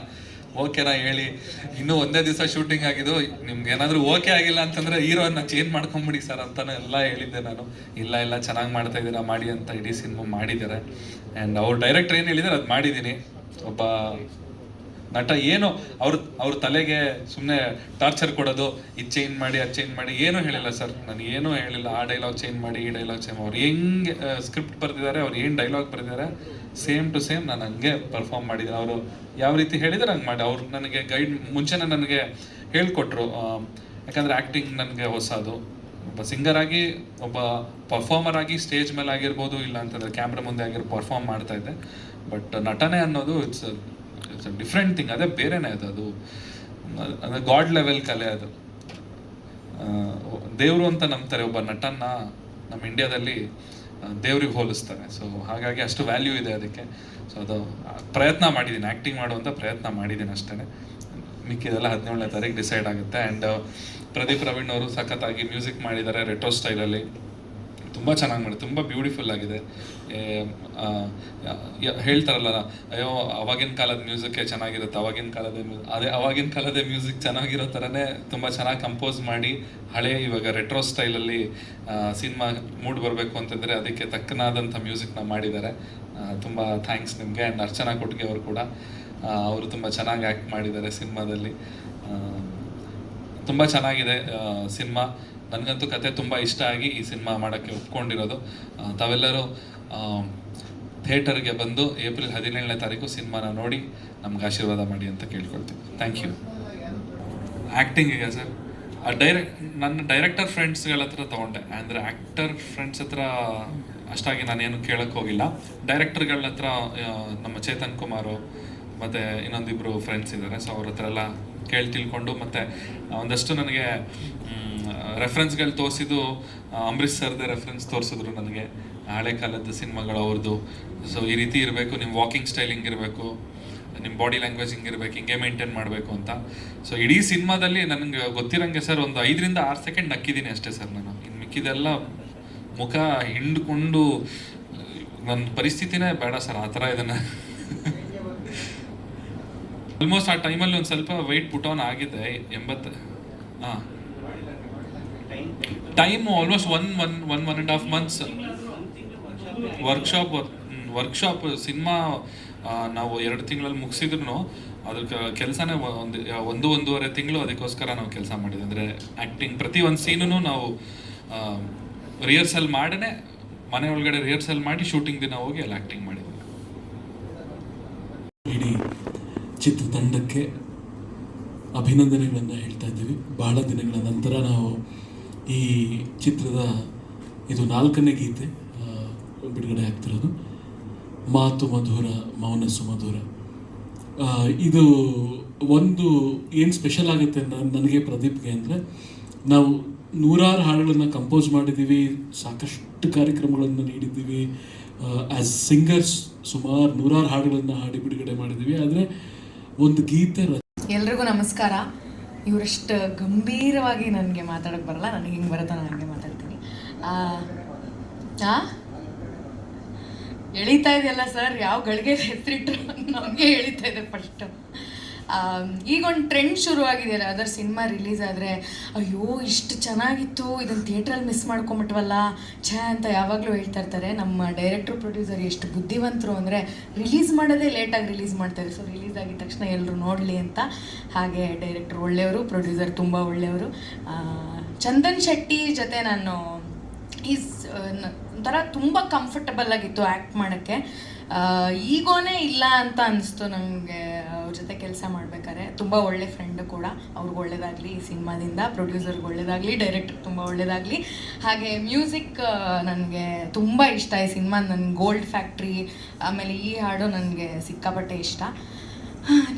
ಓಕೆನಾ ಹೇಳಿ. ಇನ್ನೂ ಒಂದೇ ದಿವಸ ಶೂಟಿಂಗ್ ಆಗಿದ್ದು, ನಿಮ್ಗೆ ಏನಾದರೂ ಓಕೆ ಆಗಿಲ್ಲ ಅಂತಂದರೆ ಹೀರೋನ ಚೇಂಜ್ ಮಾಡ್ಕೊಂಬಿಡಿ ಸರ್ ಅಂತಾನೆ ಎಲ್ಲ ಹೇಳಿದ್ದೆ ನಾನು. ಇಲ್ಲ ಚೆನ್ನಾಗಿ ಮಾಡ್ತಾ ಇದ್ದೀರಾ ಮಾಡಿ ಅಂತ ಇಡೀ ಸಿನಿಮಾ ಮಾಡಿದ್ದಾರೆ. ಆ್ಯಂಡ್ ಅವ್ರು ಡೈರೆಕ್ಟರ್ ಏನು ಹೇಳಿದ್ದಾರೆ ಅದು ಮಾಡಿದ್ದೀನಿ. ಒಬ್ಬ ನಟ ಏನು ಅವ್ರ ತಲೆಗೆ ಸುಮ್ಮನೆ ಟಾರ್ಚರ್ ಕೊಡೋದು, ಇದು ಚೇಂಜ್ ಮಾಡಿ ಅದು ಚೇಂಜ್ ಮಾಡಿ ಏನೂ ಹೇಳಿಲ್ಲ ಸರ್. ನಾನು ಏನೂ ಹೇಳಿಲ್ಲ. ಆ ಡೈಲಾಗ್ ಚೇಂಜ್ ಮಾಡಿ, ಈ ಡೈಲಾಗ್ ಚೇಂಜ್ ಅವ್ರು ಹೆಂಗೆ ಸ್ಕ್ರಿಪ್ಟ್ ಬರೆದಿದ್ದಾರೆ, ಅವ್ರು ಏನು ಡೈಲಾಗ್ ಬರೆದಿದ್ದಾರೆ ಸೇಮ್ ಟು ಸೇಮ್ ನಾನು ಹಂಗೆ ಪರ್ಫಾರ್ಮ್ ಮಾಡಿದ್ದೀನಿ. ಅವರು ಯಾವ ರೀತಿ ಹೇಳಿದರೆ ಹಂಗೆ ಮಾಡಿ. ಅವ್ರು ನನಗೆ ಮುಂಚೆನೇ ನನಗೆ ಹೇಳಿಕೊಟ್ರು. ಯಾಕಂದರೆ ಆ್ಯಕ್ಟಿಂಗ್ ನನಗೆ ಹೊಸದು. ಒಬ್ಬ ಸಿಂಗರ್ ಆಗಿ, ಒಬ್ಬ ಪರ್ಫಾರ್ಮರ್ ಆಗಿ ಸ್ಟೇಜ್ ಮೇಲೆ ಆಗಿರ್ಬೋದು, ಇಲ್ಲ ಅಂತಂದರೆ ಕ್ಯಾಮ್ರಾ ಮುಂದೆ ಪರ್ಫಾರ್ಮ್ ಮಾಡ್ತಾ ಇದ್ದೆ. ಬಟ್ ನಟನೆ ಅನ್ನೋದು ಇಟ್ಸ್ ಡಿಫ್ರೆಂಟ್ ಥಿಂಗ್. ಅದೇ ಬೇರೆನೇ ಅದು ಗಾಡ್ ಲೆವೆಲ್ ಕಲೆ ಅದು. ದೇವರು ಅಂತ ನಂಬ್ತಾರೆ. ಒಬ್ಬ ನಟನ್ನ ನಮ್ಮ ಇಂಡಿಯಾದಲ್ಲಿ ದೇವ್ರಿಗೆ ಹೋಲಿಸ್ತಾರೆ. ಸೊ ಹಾಗಾಗಿ ಅಷ್ಟು ವ್ಯಾಲ್ಯೂ ಇದೆ ಅದಕ್ಕೆ. ಸೊ ಅದು ಪ್ರಯತ್ನ ಮಾಡಿದ್ದೀನಿ, ಆ್ಯಕ್ಟಿಂಗ್ ಮಾಡುವಂಥ ಪ್ರಯತ್ನ ಮಾಡಿದ್ದೀನಿ ಅಷ್ಟೇ. ಮಿಕ್ಕಿದೆಲ್ಲ 17ನೇ ತಾರೀಕು ಡಿಸೈಡ್ ಆಗುತ್ತೆ. ಆ್ಯಂಡ್ ಪ್ರದೀಪ್ ರವೀಣ್ ಅವರು ಸಖತ್ತಾಗಿ ಮ್ಯೂಸಿಕ್ ಮಾಡಿದ್ದಾರೆ ರೆಟ್ರೋ ಸ್ಟೈಲಲ್ಲಿ. ತುಂಬ ಚೆನ್ನಾಗಿ ಮಾಡಿ, ತುಂಬ ಬ್ಯೂಟಿಫುಲ್ ಆಗಿದೆ. ಹೇಳ್ತಾರಲ್ಲ, ಅಯ್ಯೋ ಅವಾಗಿನ ಕಾಲದ ಮ್ಯೂಸಿಕ್ಕೇ ಚೆನ್ನಾಗಿರುತ್ತೆ, ಅವಾಗಿನ ಕಾಲದ ಮ್ಯೂಸಿಕ್ ಚೆನ್ನಾಗಿರೋ ಥರನೇ ತುಂಬ ಚೆನ್ನಾಗಿ ಕಂಪೋಸ್ ಮಾಡಿ ಹಳೆ ಇವಾಗ ರೆಟ್ರೋ ಸ್ಟೈಲಲ್ಲಿ ಸಿನಿಮಾ ಮೂಡ್ ಬರಬೇಕು ಅಂತಂದರೆ ಅದಕ್ಕೆ ತಕ್ಕನಾದಂಥ ಮ್ಯೂಸಿಕ್ನ ಮಾಡಿದ್ದಾರೆ. ತುಂಬ ಥ್ಯಾಂಕ್ಸ್ ನಿಮಗೆ. ಆ್ಯಂಡ್ ಅರ್ಚನಾ ಕೊಟ್ಗೆ ಅವರು ಕೂಡ ಅವರು ತುಂಬ ಚೆನ್ನಾಗಿ ಆ್ಯಕ್ಟ್ ಮಾಡಿದ್ದಾರೆ ಸಿನಿಮಾದಲ್ಲಿ. ತುಂಬ ಚೆನ್ನಾಗಿದೆ ಸಿನಿಮಾ. ನನಗಂತೂ ಕತೆ ತುಂಬ ಇಷ್ಟ ಆಗಿ ಈ ಸಿನಿಮಾ ಮಾಡೋಕ್ಕೆ ಒಪ್ಕೊಂಡಿರೋದು. ತಾವೆಲ್ಲರೂ ಥಿಯೇಟರ್ಗೆ ಬಂದು ಏಪ್ರಿಲ್ 17ನೇ ತಾರೀಕು ಸಿನಿಮಾನ ನೋಡಿ ನಮ್ಗೆ ಆಶೀರ್ವಾದ ಮಾಡಿ ಅಂತ ಕೇಳ್ಕೊಳ್ತೀನಿ. Thank you. ಆ್ಯಕ್ಟಿಂಗಿಗೆ ಸರ್ ನನ್ನ ಡೈರೆಕ್ಟರ್ ಫ್ರೆಂಡ್ಸ್ಗಳ ಹತ್ರ ತೊಗೊಂಡೆ. ಅಂದರೆ ಆ್ಯಕ್ಟರ್ ಫ್ರೆಂಡ್ಸ್ ಹತ್ರ ಅಷ್ಟಾಗಿ ನಾನೇನು ಕೇಳೋಕ್ಕೆ ಹೋಗಿಲ್ಲ. ಡೈರೆಕ್ಟರ್ಗಳ ಹತ್ರ ನಮ್ಮ ಚೇತನ್ ಕುಮಾರು ಮತ್ತು ಇನ್ನೊಂದಿಬ್ಬರು ಫ್ರೆಂಡ್ಸ್ ಇದ್ದಾರೆ. ಸೊ ಅವ್ರ ಹತ್ರ ಎಲ್ಲ ತಿಳ್ಕೊಂಡು ಮತ್ತು ಒಂದಷ್ಟು ನನಗೆ ರೆಫರೆನ್ಸ್ಗಳು ತೋರಿಸಿದ್ದು ಅಂಬರೀಷ್ ಸರ್ದೇ ರೆಫರೆನ್ಸ್ ತೋರಿಸಿದ್ರು ನನಗೆ, ಹಳೆ ಕಾಲದ ಸಿನಿಮಾಗಳು ಅವ್ರದ್ದು. ಸೊ ಈ ರೀತಿ ಇರಬೇಕು, ನಿಮ್ಮ ವಾಕಿಂಗ್ ಸ್ಟೈಲ್ ಹಿಂಗಿರಬೇಕು, ನಿಮ್ಮ ಬಾಡಿ ಲ್ಯಾಂಗ್ವೇಜ್ ಹಿಂಗಿರ್ಬೇಕು, ಹಿಂಗೆ ಮೇಂಟೈನ್ ಮಾಡಬೇಕು ಅಂತ. ಸೊ ಇಡೀ ಸಿನಿಮಾದಲ್ಲಿ ನನಗೆ ಗೊತ್ತಿರೋಂಗೆ ಸರ್ ಒಂದು 5 ರಿಂದ 6 ಸೆಕೆಂಡ್ ನಕ್ಕಿದ್ದೀನಿ ಅಷ್ಟೇ ಸರ್ ನಾನು. ಇನ್ನು ಮಿಕ್ಕಿದೆಲ್ಲ ಮುಖ ಹಿಂಡ್ಕೊಂಡು ನನ್ನ ಪರಿಸ್ಥಿತಿನೇ ಬೇಡ ಸರ್, ಆ ಥರ ಇದನ್ನು ಆಲ್ಮೋಸ್ಟ್ ಆ ಟೈಮಲ್ಲಿ ಒಂದು ಸ್ವಲ್ಪ ವೆಯ್ಟ್ ಪುಟ್ ಆನ್ ಆಗಿದೆ. 80. ಹಾಂ, time almost 1.5 months workshop cinema ನಾವು 2 ತಿಂಗಳಲ್ಲಿ ಮುಗಿಸಿದ್ರು ಅದಕ್ಕೆ ಕೆಲಸನೇ ಒಂದೂವರೆ ತಿಂಗಳು ಅದಕ್ಕೋಸ್ಕರ ನಾವು ಕೆಲಸ ಮಾಡಿದ್ವಿ. ಅಂದರೆ ಆ್ಯಕ್ಟಿಂಗ್ ಪ್ರತಿ ಒಂದು ಸೀನೂ ನಾವು ರಿಹರ್ಸಲ್ ಮಾಡೇ ಮನೆ ಒಳಗಡೆ ರಿಹರ್ಸಲ್ ಮಾಡಿ ಶೂಟಿಂಗ್ ದಿನ ಹೋಗಿ ಅಲ್ಲಿ ಆ್ಯಕ್ಟಿಂಗ್ ಮಾಡಿದ್ವಿ. ಇಡೀ ಚಿತ್ರತಂಡಕ್ಕೆ ಅಭಿನಂದನೆಗಳನ್ನು ಹೇಳ್ತಾ ಇದ್ದೀವಿ. ಬಹಳ ದಿನಗಳ ನಂತರ ನಾವು ಈ ಚಿತ್ರದ ಇದು 4ನೇ ಗೀತೆ ಬಿಡುಗಡೆ ಆಗ್ತಿರೋದು. ಮಾತು ಮಧುರ ಮೌನ ಸುಮಧುರ. ಇದು ಒಂದು ಏನು ಸ್ಪೆಷಲ್ ಆಗುತ್ತೆ ನನಗೆ ಪ್ರದೀಪ್ಗೆ ಅಂದರೆ, ನಾವು 100 ಹಾಡುಗಳನ್ನು ಕಂಪೋಸ್ ಮಾಡಿದ್ದೀವಿ, ಸಾಕಷ್ಟು ಕಾರ್ಯಕ್ರಮಗಳನ್ನು ನೀಡಿದ್ದೀವಿ, ಆ್ಯಸ್ ಸಿಂಗರ್ಸ್ ಸುಮಾರು 100 ಹಾಡುಗಳನ್ನು ಹಾಡಿ ಬಿಡುಗಡೆ ಮಾಡಿದ್ದೀವಿ. ಆದರೆ ಒಂದು ಗೀತೆ ಎಲ್ರಿಗೂ ನಮಸ್ಕಾರ. ಇವರಷ್ಟು ಗಂಭೀರವಾಗಿ ನನಗೆ ಮಾತಾಡೋಕ್ಕೆ ಬರಲ್ಲ, ನನಗೆ ಹಿಂಗೆ ಬರುತ್ತೋ ನಾನು ಹಂಗೆ ಮಾತಾಡ್ತೀನಿ. ಎಳೀತಾ ಇದೆಯಲ್ಲ ಸರ್, ಯಾವ ಗಳಿಗೆ ಹೆಸರಿಟ್ಟರು ನಮಗೆ ಎಳೀತಾ ಇದೆ ಫಸ್ಟು. ಈಗ ಒಂದು ಟ್ರೆಂಡ್ ಶುರುವಾಗಿದೆಯಲ್ಲ, ಅದರ ಸಿನಿಮಾ ರಿಲೀಸ್ ಆದರೆ ಅಯ್ಯೋ ಇಷ್ಟು ಚೆನ್ನಾಗಿತ್ತು, ಇದನ್ನು ಥಿಯೇಟ್ರಲ್ಲಿ ಮಿಸ್ ಮಾಡ್ಕೊಂಬಿಟ್ವಲ್ಲ ಛೇ ಅಂತ ಯಾವಾಗಲೂ ಹೇಳ್ತಾ ಇರ್ತಾರೆ. ನಮ್ಮ ಡೈರೆಕ್ಟ್ರು ಪ್ರೊಡ್ಯೂಸರ್ ಎಷ್ಟು ಬುದ್ಧಿವಂತರು ಅಂದರೆ ರಿಲೀಸ್ ಮಾಡೋದೇ ಲೇಟಾಗಿ ರಿಲೀಸ್ ಮಾಡ್ತಾರೆ. ಸೊ ರಿಲೀಸ್ ಆಗಿದ ತಕ್ಷಣ ಎಲ್ಲರೂ ನೋಡಲಿ ಅಂತ. ಹಾಗೆ ಡೈರೆಕ್ಟ್ರು ಒಳ್ಳೆಯವರು, ಪ್ರೊಡ್ಯೂಸರ್ ತುಂಬ ಒಳ್ಳೆಯವರು. ಚಂದನ್ ಶೆಟ್ಟಿ ಜೊತೆ ನಾನು ಒಂಥರ ತುಂಬ ಕಂಫರ್ಟಬಲ್ ಆಗಿತ್ತು ಆ್ಯಕ್ಟ್ ಮಾಡೋಕ್ಕೆ. ಈಗೋನೇ ಇಲ್ಲ ಅಂತ ಅನಿಸ್ತು ನನಗೆ ಅವ್ರ ಜೊತೆ ಕೆಲಸ ಮಾಡ್ಬೇಕಾದ್ರೆ. ತುಂಬ ಒಳ್ಳೆ ಫ್ರೆಂಡು ಕೂಡ. ಅವ್ರಿಗೆ ಒಳ್ಳೇದಾಗಲಿ ಈ ಸಿನಿಮಾದಿಂದ, ಪ್ರೊಡ್ಯೂಸರ್ಗೆ ಒಳ್ಳೇದಾಗಲಿ, ಡೈರೆಕ್ಟ್ರಿಗೆ ತುಂಬ ಒಳ್ಳೇದಾಗಲಿ. ಹಾಗೆ ಮ್ಯೂಸಿಕ್ ನನಗೆ ತುಂಬ ಇಷ್ಟ ಈ ಸಿನಿಮಾ. ನನ್ನ ಗೋಲ್ಡ್ ಫ್ಯಾಕ್ಟ್ರಿ ಆಮೇಲೆ ಈ ಹಾಡು ನನಗೆ ಸಿಕ್ಕಾಪಟ್ಟೆ ಇಷ್ಟ.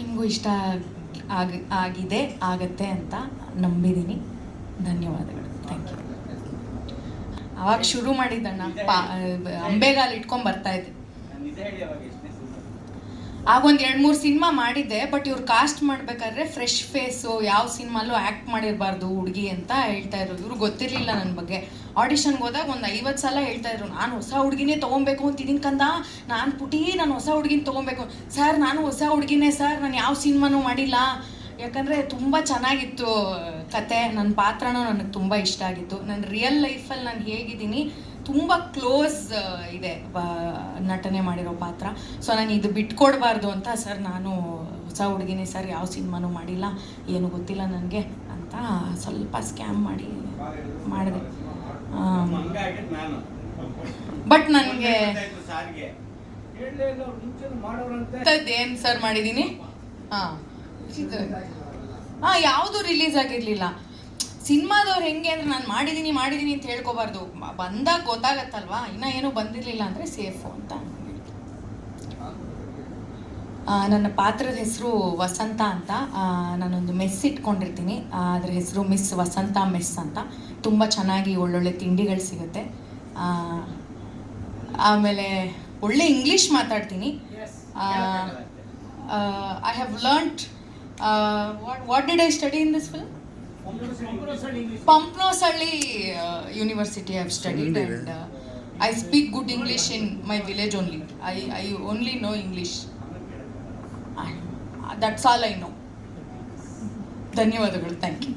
ನಿಮಗೂ ಇಷ್ಟ ಆಗಿದೆ, ಆಗತ್ತೆ ಅಂತ ನಂಬಿದ್ದೀನಿ. ಧನ್ಯವಾದಗಳು. Thank you. ಅವಾಗ ಶುರು ಮಾಡಿದ್ದಣ್ಣ, ಅಂಬೆಗಾಲು ಇಟ್ಕೊಂಡು ಬರ್ತಾಯಿದ್ದೆ. ಆಗೊಂದು 2-3 ಸಿನಿಮಾ ಮಾಡಿದ್ದೆ. ಬಟ್ ಇವ್ರು ಕಾಸ್ಟ್ ಮಾಡಬೇಕಾದ್ರೆ ಫ್ರೆಶ್ ಫೇಸು, ಯಾವ ಸಿನಿಮಾಲ್ಲೂ ಆ್ಯಕ್ಟ್ ಮಾಡಿರಬಾರ್ದು ಹುಡುಗಿ ಅಂತ ಹೇಳ್ತಾ ಇದ್ರು. ಇವ್ರು ಗೊತ್ತಿರಲಿಲ್ಲ ನನ್ನ ಬಗ್ಗೆ. ಆಡಿಷನ್ಗೆ ಹೋದಾಗ ಒಂದು 50 ಸಲ ಹೇಳ್ತಾ ಇದ್ರು, ನಾನು ಹೊಸ ಹುಡುಗಿನೇ ತೊಗೊಬೇಕು ಅಂತಿದ್ದೀನಿ ಕಂದ, ನಾನು ಹೊಸ ಹುಡುಗಿನ ತೊಗೊಬೇಕು. ಸರ್ ನಾನು ಹೊಸ ಹುಡುಗಿನೇ ಸರ್, ನಾನು ಯಾವ ಸಿನಿಮಾನೂ ಮಾಡಿಲ್ಲ. ಯಾಕಂದರೆ ತುಂಬ ಚೆನ್ನಾಗಿತ್ತು ಕತೆ, ನನ್ನ ಪಾತ್ರನೂ ನನಗೆ ತುಂಬ ಇಷ್ಟ ಆಗಿತ್ತು. ನನ್ನ ರಿಯಲ್ ಲೈಫಲ್ಲಿ ನಾನು ಹೇಗಿದ್ದೀನಿ ತುಂಬ ಕ್ಲೋಸ್ ಇದೆ ನಟನೆ ಮಾಡಿರೋ ಪಾತ್ರ. ಸೊ ನಾನು ಇದು ಬಿಟ್ಕೊಡ್ಬಾರ್ದು ಅಂತ, ಸರ್ ನಾನು ಹೊಸ ಹುಡುಗಿನೇ ಸರ್, ಯಾವ ಸಿನಿಮಾನೂ ಮಾಡಿಲ್ಲ, ಏನು ಗೊತ್ತಿಲ್ಲ ನನಗೆ ಅಂತ ಸ್ವಲ್ಪ ಸ್ಕ್ಯಾಮ್ ಮಾಡಿದೆ. ಬಟ್ ನನಗೆ ಏನು ಸರ್ ಮಾಡಿದ್ದೀನಿ. ಯಾವುದು ರಿಲೀಸ್ ಆಗಿರಲಿಲ್ಲ. ಸಿನಿಮಾದವ್ರು ಹೆಂಗೆ ಅಂದರೆ ನಾನು ಮಾಡಿದ್ದೀನಿ ಅಂತ ಹೇಳ್ಕೊಬಾರ್ದು, ಬಂದಾಗ ಗೊತ್ತಾಗತ್ತಲ್ವಾ. ಇನ್ನೂ ಏನೂ ಬಂದಿರಲಿಲ್ಲ ಅಂದರೆ ಸೇಫು ಅಂತ. ನನ್ನ ಪಾತ್ರದ ಹೆಸರು ವಸಂತ ಅಂತ. ನಾನೊಂದು ಮೆಸ್ ಇಟ್ಕೊಂಡಿರ್ತೀನಿ, ಅದ್ರ ಹೆಸರು ಮಿಸ್ ವಸಂತ ಮೆಸ್ ಅಂತ. ತುಂಬ ಚೆನ್ನಾಗಿ ಒಳ್ಳೊಳ್ಳೆ ತಿಂಡಿಗಳು ಸಿಗುತ್ತೆ. ಆಮೇಲೆ ಒಳ್ಳೆ ಇಂಗ್ಲೀಷ್ ಮಾತಾಡ್ತೀನಿ. I have learned what did I study in this film? Pampnoshalli University I have studied, and I speak good English in my village only. I only know English. That's all I know. ಧನ್ಯವಾದಗಳು. Thank you.